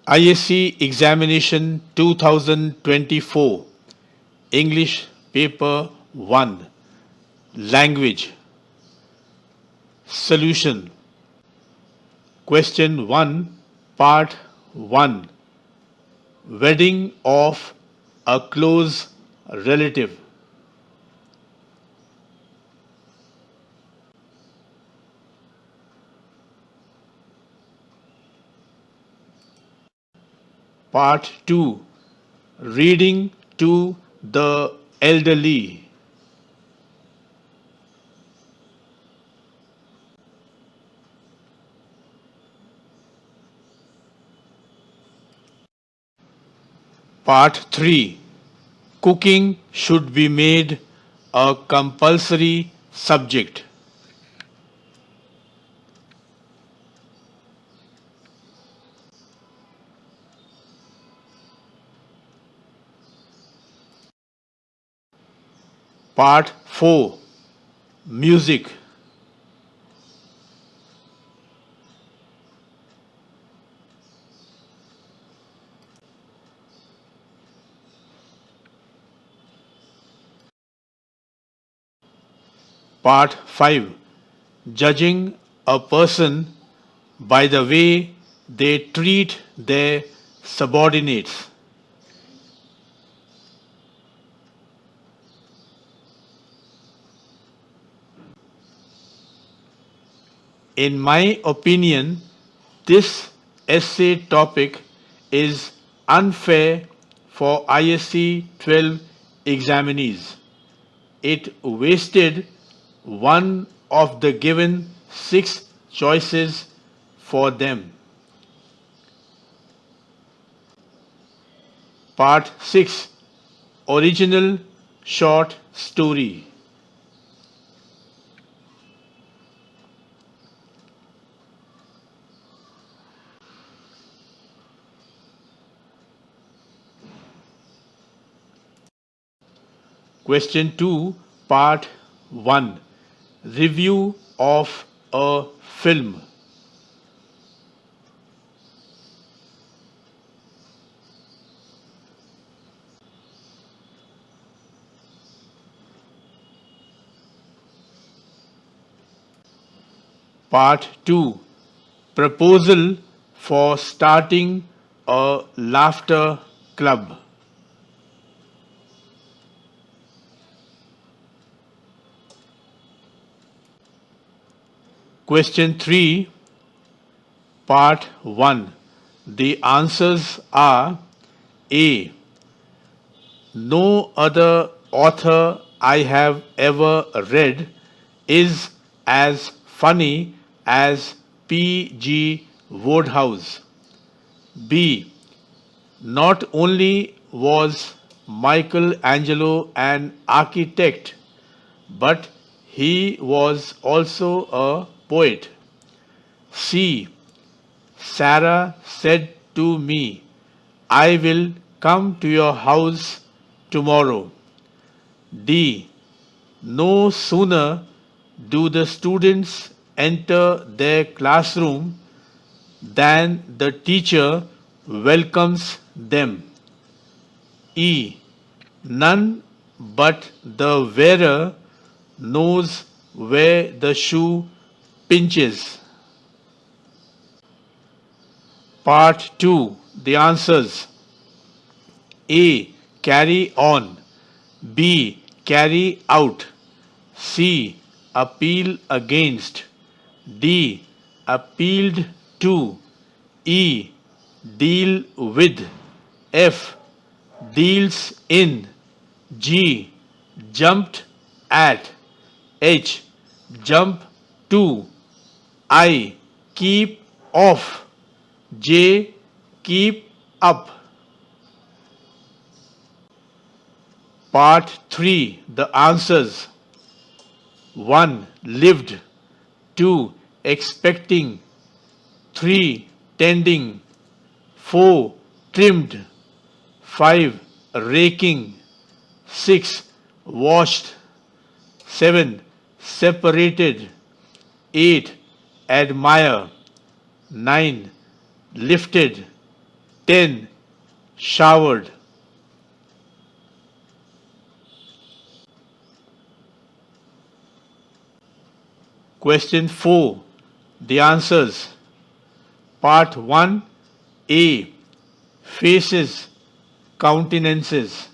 ISC Examination 2024 English Paper 1 Language Solution Question 1 Part 1 Wedding of a close relative. Part 2 Reading to the elderly. Part 3 Cooking should be made a compulsory subject. Part 4 Music. Part 5 Judging a person by the way they treat their subordinates. In my opinion, this essay topic is unfair for ISC 12 examinees. It wasted one of the given 6 choices for them. Part 6 Original Short Story. Question 2 Part 1 Review of a film. Part 2 Proposal for starting a laughter club. Question 3 Part 1 The answers are A. No other author I have ever read is as funny as P.G. Wodehouse. B. Not only was Michelangelo an architect, but he was also a poet. C. Sarah said to me, I will come to your house tomorrow. D. No sooner do the students enter their classroom than the teacher welcomes them. E. None but the wearer knows where the shoe pinches. Part 2 The answers A. Carry on. B. Carry out. C. Appeal against. D. Appealed to. E. Deal with. F. Deals in. G. Jumped at. H. Jump to. I. Keep off. J. Keep up. Part 3 The answers 1. Lived. 2. Expecting. 3. Tending. 4. Trimmed. 5. Raking. 6. Washed. 7. Separated. 8. Admire. 9. Lifted. 10. Showered. Question 4. The answers. Part 1. A. Faces, countenances.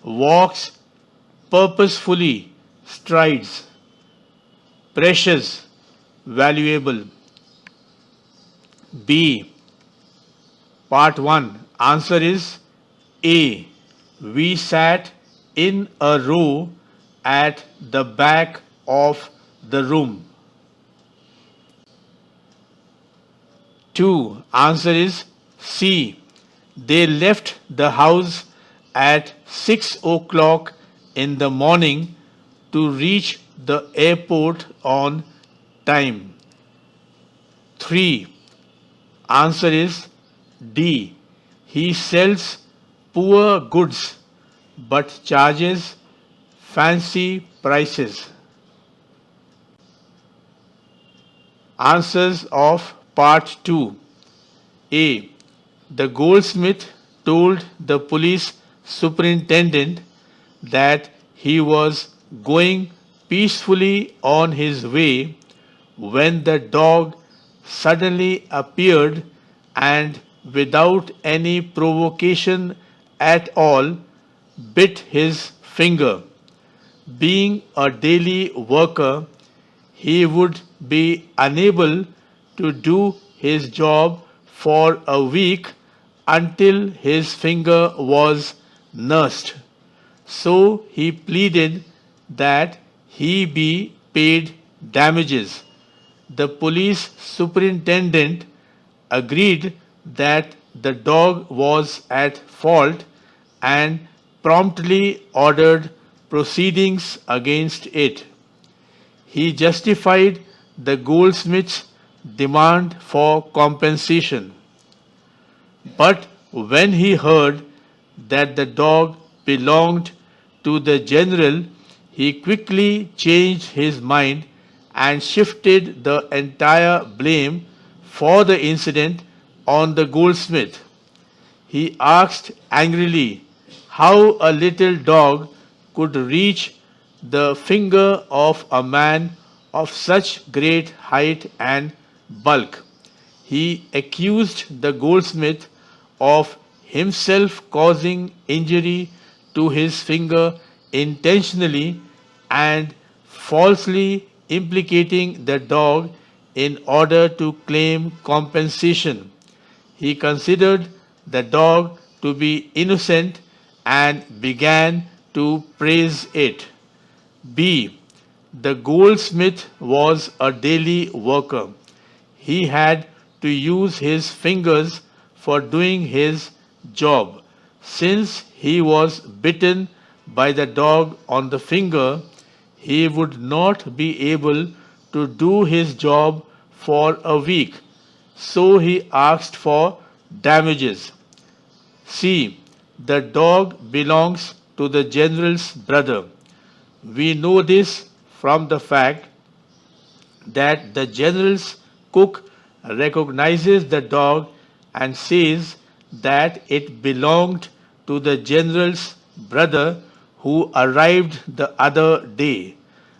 Walks purposefully, strides. Precious, valuable. B. Part 1. Answer is A. We sat in a row at the back of the room. 2. Answer is C. They left the house at 6 o'clock in the morning to reach the airport on time. 3. Answer is D. He sells poor goods but charges fancy prices. Answers of Part 2. A. The goldsmith told the police superintendent that he was going peacefully on his way when the dog suddenly appeared and, without any provocation at all, bit his finger. Being a daily worker, he would be unable to do his job for a week until his finger was nursed. So he pleaded that he be paid damages. The police superintendent agreed that the dog was at fault and promptly ordered proceedings against it. He justified the goldsmith's demand for compensation. But when he heard that the dog belonged to the general, he quickly changed his mind and shifted the entire blame for the incident on the goldsmith. He asked angrily how a little dog could reach the finger of a man of such great height and bulk. He accused the goldsmith of himself causing injury to his finger intentionally and falsely implicating the dog in order to claim compensation. He considered the dog to be innocent and began to praise it. B. The goldsmith was a daily worker. He had to use his fingers for doing his job. Since he was bitten by the dog on the finger, he would not be able to do his job for a week. So he asked for damages. C. The dog belongs to the general's brother. We know this from the fact that the general's cook recognizes the dog and says that it belonged to the general's brother who arrived the other day.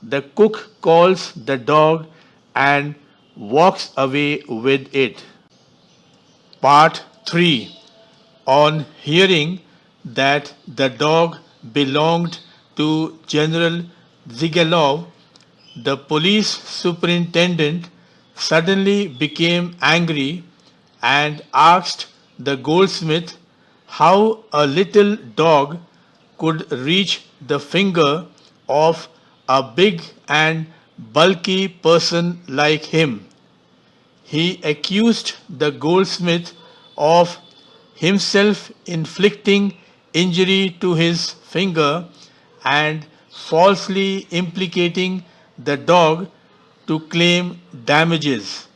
The cook calls the dog and walks away with it. Part 3. On hearing that the dog belonged to General Zigalov, the police superintendent suddenly became angry and asked the goldsmith how a little dog could reach the finger of a big and bulky person like him. He accused the goldsmith of himself inflicting injury to his finger and falsely implicating the dog to claim damages.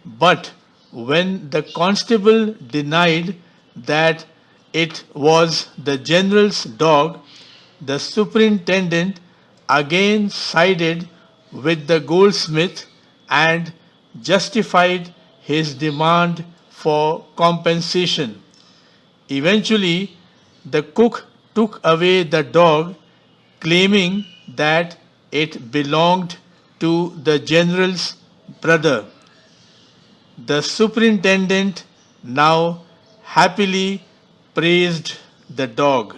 But when the constable denied that it was the general's dog, the superintendent again sided with the goldsmith and justified his demand for compensation. Eventually, the cook took away the dog, claiming that it belonged to the general's brother. The superintendent now happily praised the dog.